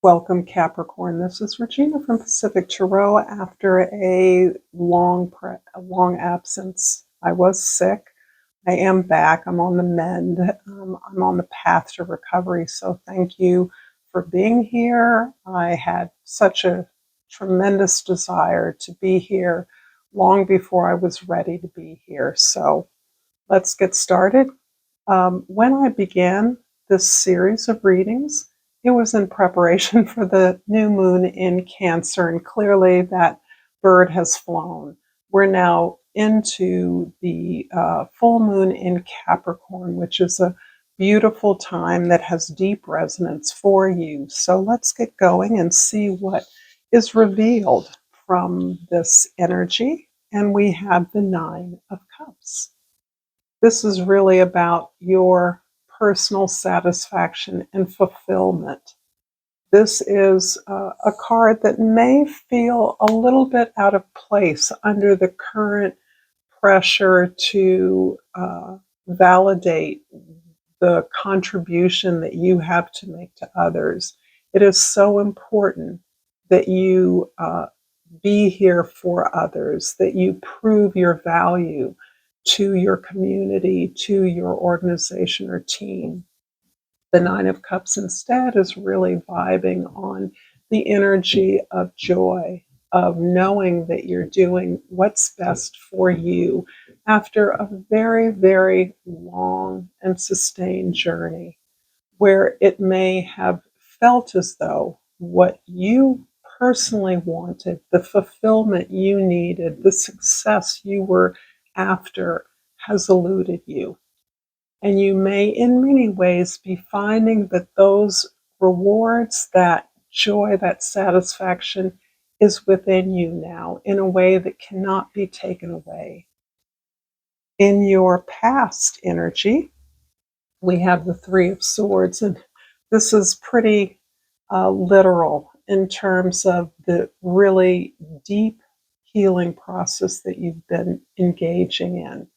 Welcome, Capricorn. This is Regina from Pacific Tarot after a long absence. I was sick. I am back. I'm on the mend. I'm on the path to recovery. So thank you for being here. I had such a tremendous desire to be here long before I was ready to be here. So let's get started. When I began this series of readings, it was in preparation for the new moon in Cancer, and clearly that bird has flown. We're now into the full moon in Capricorn, which is a beautiful time that has deep resonance for you. So let's get going and see what is revealed from this energy. And we have the Nine of Cups. This is really about your personal satisfaction and fulfillment. This is a card that may feel a little bit out of place under the current pressure to validate the contribution that you have to make to others. It is so important that you be here for others, that you prove your value to your community, to your organization or team. The Nine of Cups instead is really vibing on the energy of joy, of knowing that you're doing what's best for you after a very, very long and sustained journey where it may have felt as though what you personally wanted, the fulfillment you needed, the success you were after has eluded you. And you may, in many ways, be finding that those rewards, that joy, that satisfaction is within you now in a way that cannot be taken away. In your past energy, we have the Three of Swords, and this is pretty literal in terms of the really deep healing process that you've been engaging in.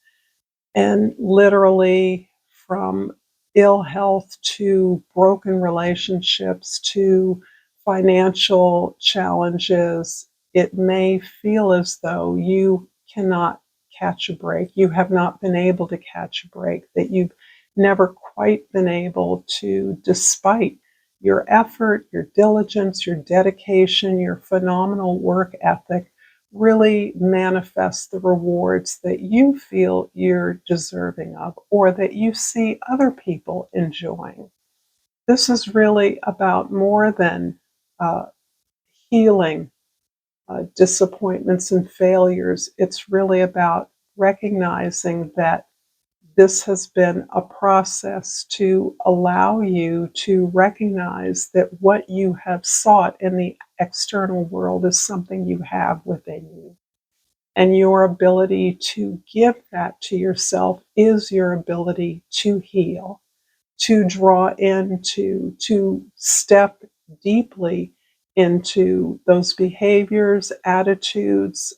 And literally from ill health to broken relationships to financial challenges, it may feel as though you cannot catch a break. You have not been able to catch a break, that you've never quite been able to, despite your effort, your diligence, your dedication, your phenomenal work ethic, really manifest the rewards that you feel you're deserving of or that you see other people enjoying. This is really about more than healing disappointments and failures. It's really about recognizing that this has been a process to allow you to recognize that what you have sought in the external world is something you have within you. And your ability to give that to yourself is your ability to heal, to draw into, to step deeply into those behaviors, attitudes,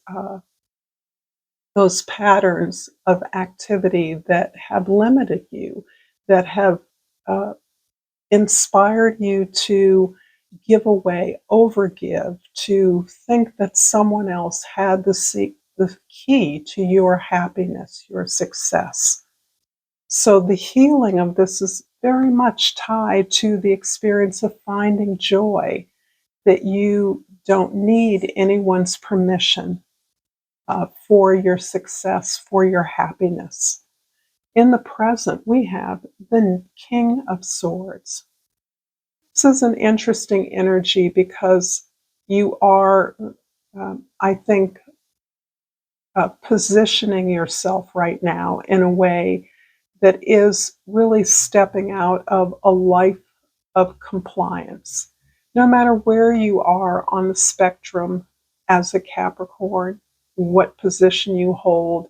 those patterns of activity that have limited you, that have inspired you to give away, overgive, to think that someone else had the key to your happiness, your success. So the healing of this is very much tied to the experience of finding joy, that you don't need anyone's permission for your success, for your happiness. In the present, we have the King of Swords. This is an interesting energy because you are, I think, positioning yourself right now in a way that is really stepping out of a life of compliance. No matter where you are on the spectrum as a Capricorn, what position you hold,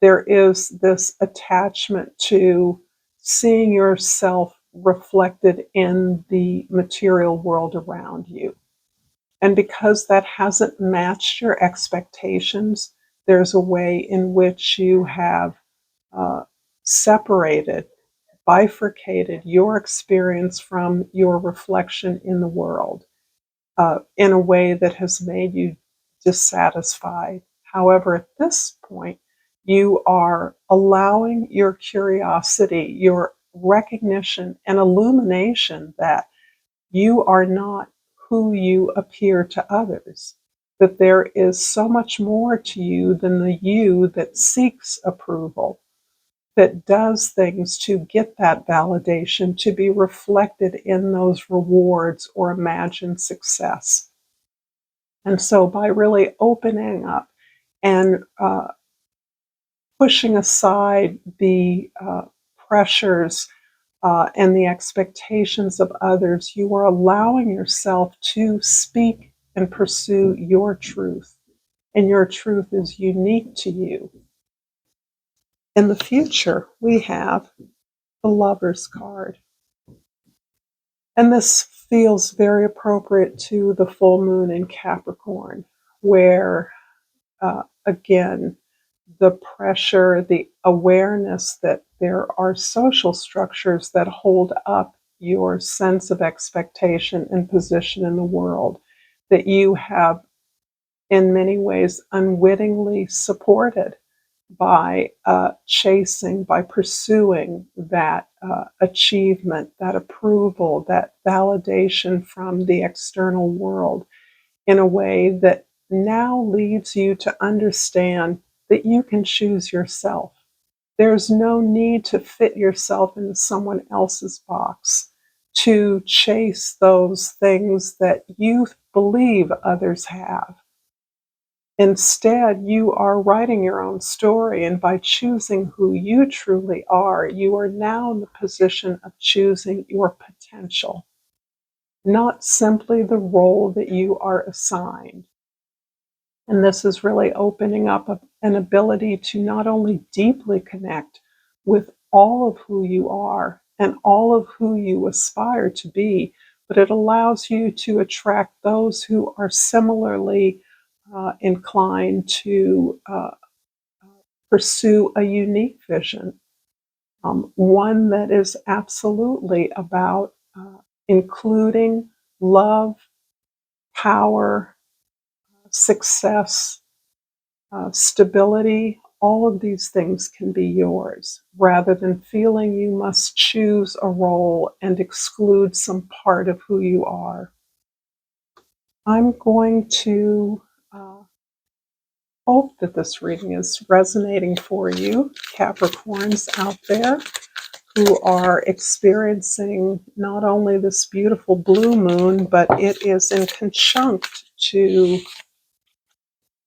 there is this attachment to seeing yourself reflected in the material world around you. And because that hasn't matched your expectations, there's a way in which you have separated, bifurcated your experience from your reflection in the world. in a way that has made you dissatisfied. However, at this point, you are allowing your curiosity, your recognition, and illumination that you are not who you appear to others, that there is so much more to you than the you that seeks approval, that does things to get that validation, to be reflected in those rewards or imagined success. And so, by really opening up and pushing aside the pressures and the expectations of others, you are allowing yourself to speak and pursue your truth. And your truth is unique to you. In the future, we have the Lover's card. And this feels very appropriate to the full moon in Capricorn, where, again, the pressure, the awareness that there are social structures that hold up your sense of expectation and position in the world, that you have in many ways unwittingly supported by chasing, by pursuing that achievement, that approval, that validation from the external world in a way that now leads you to understand that you can choose yourself. There's no need to fit yourself into someone else's box, to chase those things that you believe others have. Instead, you are writing your own story, and by choosing who you truly are, you are now in the position of choosing your potential, not simply the role that you are assigned. And this is really opening up an ability to not only deeply connect with all of who you are and all of who you aspire to be, but it allows you to attract those who are similarly inclined to pursue a unique vision, one that is absolutely about including love, power, success, stability. All of these things can be yours, rather than feeling you must choose a role and exclude some part of who you are. I'm going to hope that this reading is resonating for you, Capricorns out there who are experiencing not only this beautiful blue moon, but it is in conjunct to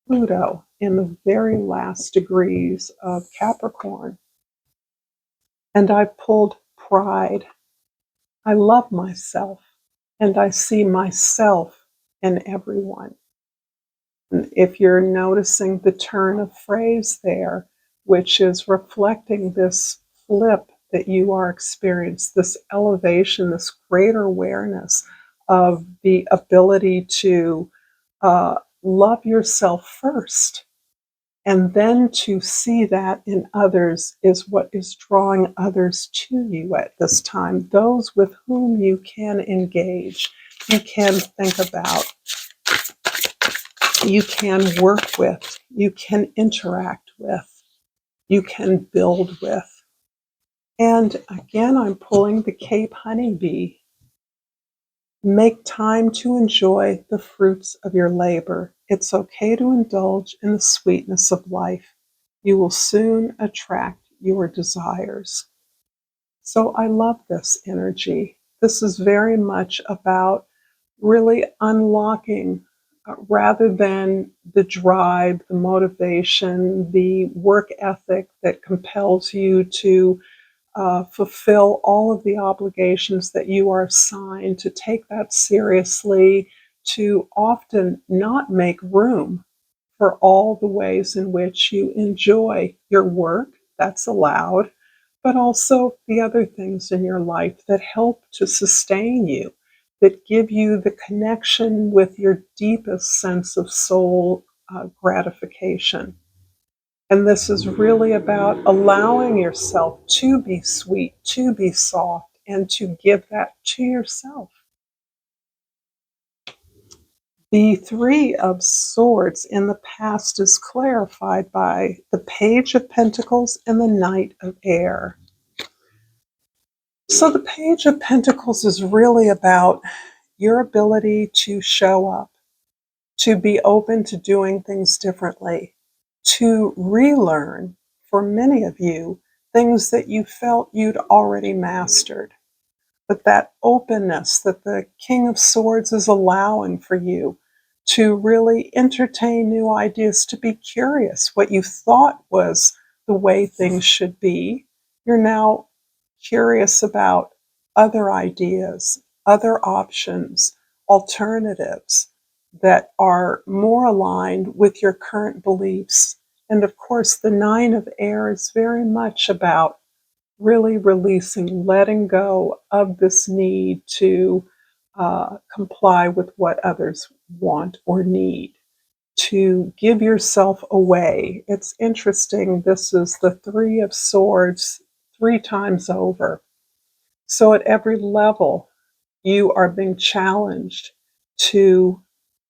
Pluto in the very last degrees of Capricorn. And I pulled pride. I love myself, and I see myself in everyone. And if you're noticing the turn of phrase there, which is reflecting this flip that you are experiencing, this elevation, this greater awareness of the ability to love yourself first, and then to see that in others is what is drawing others to you at this time, those with whom you can engage, you can think about, you can work with, you can interact with, you can build with. And again, I'm pulling the Cape Honeybee. Make time to enjoy the fruits of your labor. It's okay to indulge in the sweetness of life. You will soon attract your desires. So I love this energy. This is very much about really unlocking, rather than the drive, the motivation, the work ethic that compels you to fulfill all of the obligations that you are assigned, to take that seriously, to often not make room for all the ways in which you enjoy your work. That's allowed, but also the other things in your life that help to sustain you, that give you the connection with your deepest sense of soul gratification. And this is really about allowing yourself to be sweet, to be soft, and to give that to yourself. The Three of Swords in the past is clarified by the Page of Pentacles and the Knight of Air. So the Page of Pentacles is really about your ability to show up, to be open to doing things differently, to relearn, for many of you, things that you felt you'd already mastered. But that openness that the King of Swords is allowing for you to really entertain new ideas, to be curious. What you thought was the way things should be, you're now curious about other ideas, other options, alternatives that are more aligned with your current beliefs. And of course, the Nine of Air is very much about really releasing, letting go of this need to comply with what others want or need, to give yourself away. It's interesting, this is the Three of Swords 3 times over. So at every level, you are being challenged to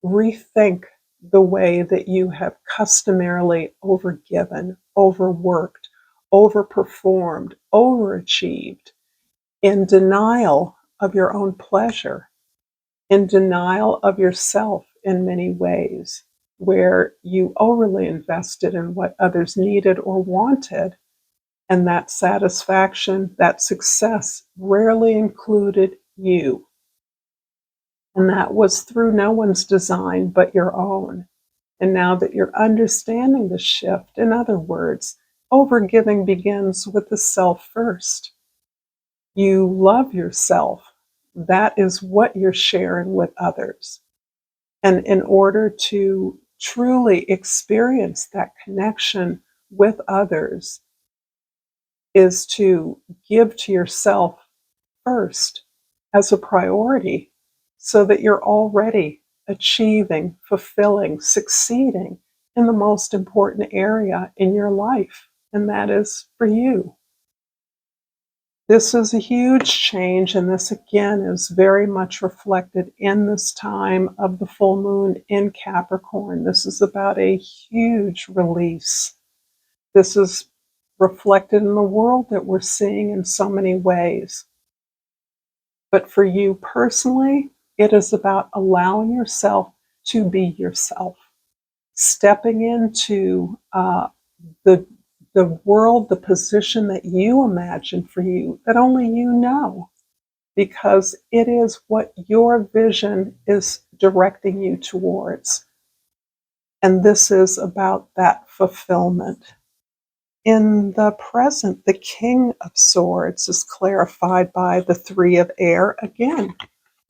rethink the way that you have customarily overgiven, overworked, overperformed, overachieved, in denial of your own pleasure, in denial of yourself in many ways, where you overly invested in what others needed or wanted, and that satisfaction, that success rarely included you. And that was through no one's design but your own. And now that you're understanding the shift, in other words, overgiving begins with the self first. You love yourself. That is what you're sharing with others. And in order to truly experience that connection with others, is to give to yourself first as a priority so that you're already achieving, fulfilling, succeeding in the most important area in your life, and that is for you. This is a huge change, and this again is very much reflected in this time of the full moon in Capricorn. This is about a huge release. This is reflected in the world that we're seeing in so many ways. But for you personally, it is about allowing yourself to be yourself, stepping into the world, the position that you imagine for you, that only you know, because it is what your vision is directing you towards. And this is about that fulfillment. In the present, the King of Swords is clarified by the Three of Air again.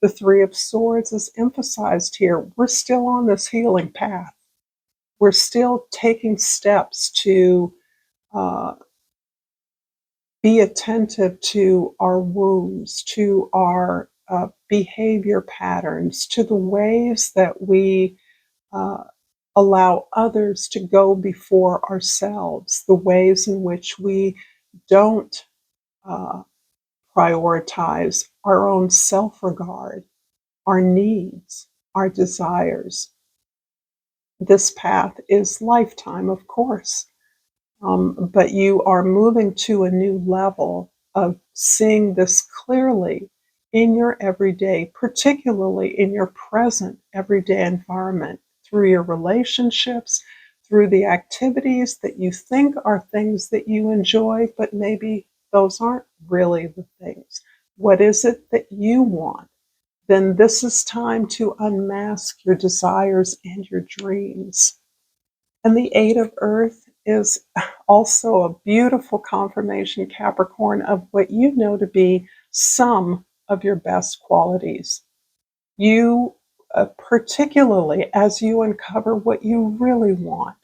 The Three of Swords is emphasized here. We're still on this healing path. We're still taking steps to be attentive to our wounds, to our behavior patterns, to the ways that we allow others to go before ourselves, the ways in which we don't prioritize our own self-regard, our needs, our desires. This path is lifetime, of course, but you are moving to a new level of seeing this clearly in your everyday, particularly in your present everyday environment, through your relationships, through the activities that you think are things that you enjoy, but maybe those aren't really the things. What is it that you want? Then this is time to unmask your desires and your dreams. And the Eight of Earth is also a beautiful confirmation, Capricorn, of what you know to be some of your best qualities. You, particularly as you uncover what you really want,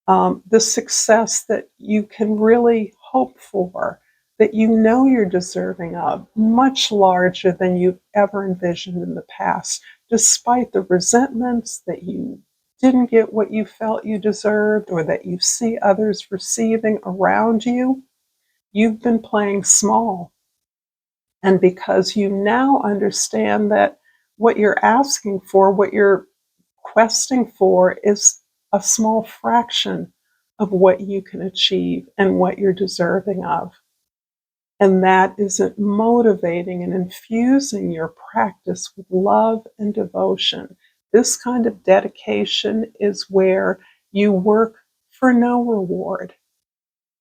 the success that you can really hope for, that you know you're deserving of, much larger than you've ever envisioned in the past, despite the resentments that you didn't get what you felt you deserved or that you see others receiving around you. You've been playing small. And because you now understand that what you're asking for, what you're questing for is a small fraction of what you can achieve and what you're deserving of. And that isn't motivating and infusing your practice with love and devotion. This kind of dedication is where you work for no reward.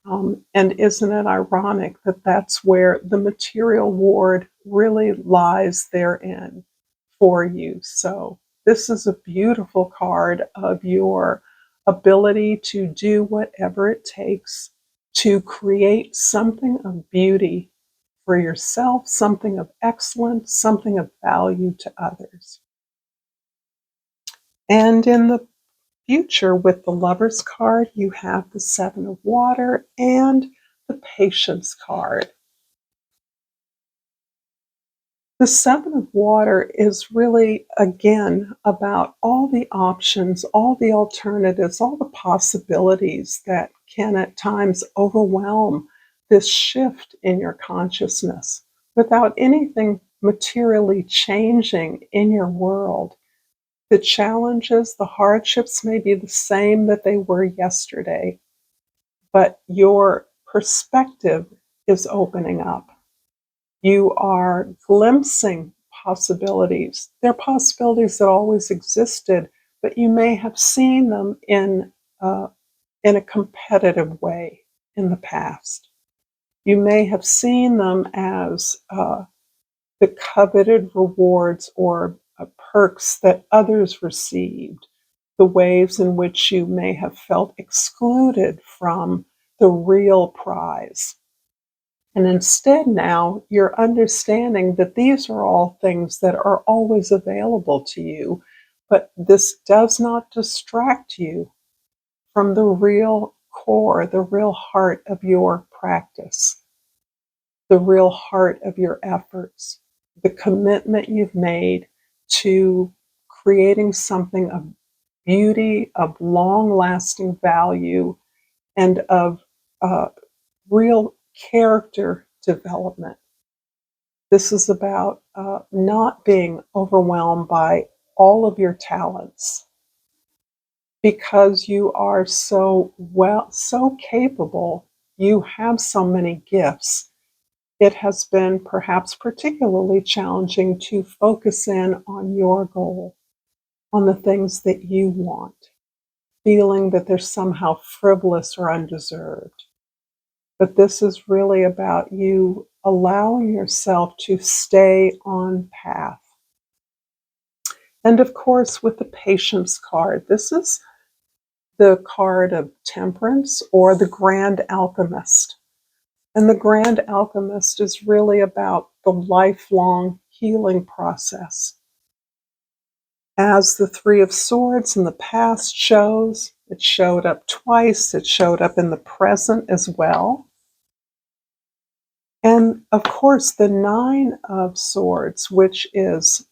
And isn't it ironic that that's where the material reward really lies therein for you? So, this is a beautiful card of your ability to do whatever it takes to create something of beauty for yourself, something of excellence, something of value to others. And in the future, with the Lover's card, you have the Seven of Water and the Patience card. The Seven of Water is really, again, about all the options, all the alternatives, all the possibilities that can at times overwhelm this shift in your consciousness without anything materially changing in your world. The challenges, the hardships may be the same that they were yesterday, but your perspective is opening up. You are glimpsing possibilities. They're possibilities that always existed, but you may have seen them in a competitive way in the past. You may have seen them as the coveted rewards or perks that others received, the ways in which you may have felt excluded from the real prize. And instead, now you're understanding that these are all things that are always available to you, but this does not distract you from the real core, the real heart of your practice, the real heart of your efforts, the commitment you've made to creating something of beauty, of long lasting value, and of real character development. This is about not being overwhelmed by all of your talents because you are so capable. You have so many gifts. It has been perhaps particularly challenging to focus in on your goal, on the things that you want, feeling that they're somehow frivolous or undeserved. But this is really about you allowing yourself to stay on path. And of course, with the Patience card, this is the card of temperance or the Grand Alchemist. And the Grand Alchemist is really about the lifelong healing process. As the Three of Swords in the past shows, it showed up twice, it showed up in the present as well. And of course, the Nine of Swords, which is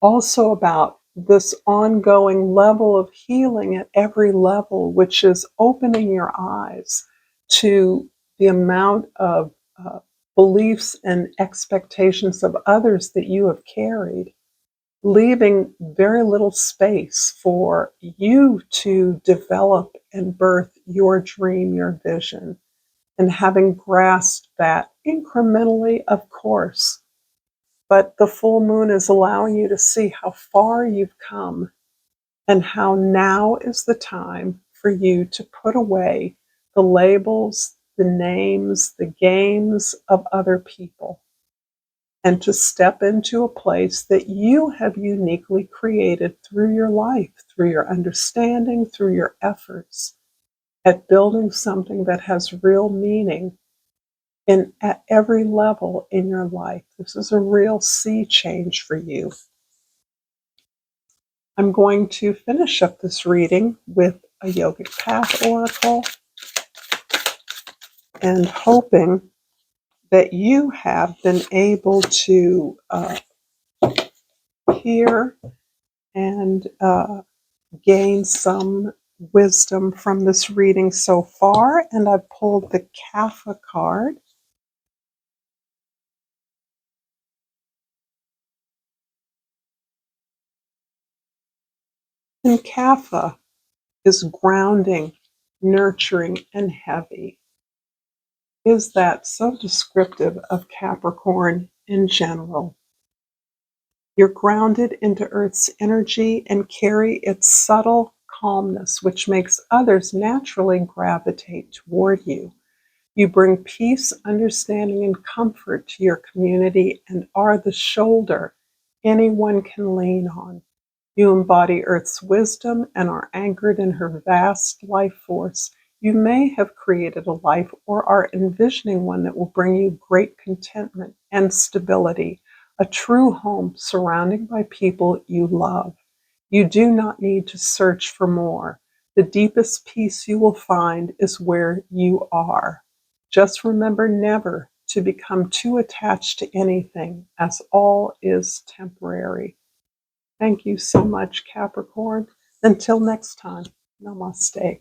also about this ongoing level of healing at every level, which is opening your eyes to the amount of beliefs and expectations of others that you have carried, leaving very little space for you to develop and birth your dream, your vision. And having grasped that incrementally, of course, but the full moon is allowing you to see how far you've come and how now is the time for you to put away the labels, the names, the games of other people, and to step into a place that you have uniquely created through your life, through your understanding, through your efforts at building something that has real meaning at every level in your life. This is a real sea change for you. I'm going to finish up this reading with a yogic path oracle and hoping that you have been able to hear and gain some wisdom from this reading so far. And I've pulled the Kapha card. And Kapha is grounding, nurturing, and heavy. Is that so descriptive of Capricorn in general? You're grounded into Earth's energy and carry its subtle calmness, which makes others naturally gravitate toward you. You bring peace, understanding, and comfort to your community and are the shoulder anyone can lean on. You embody Earth's wisdom and are anchored in her vast life force. You may have created a life or are envisioning one that will bring you great contentment and stability, a true home surrounded by people you love. You do not need to search for more. The deepest peace you will find is where you are. Just remember never to become too attached to anything, as all is temporary. Thank you so much, Capricorn. Until next time, namaste.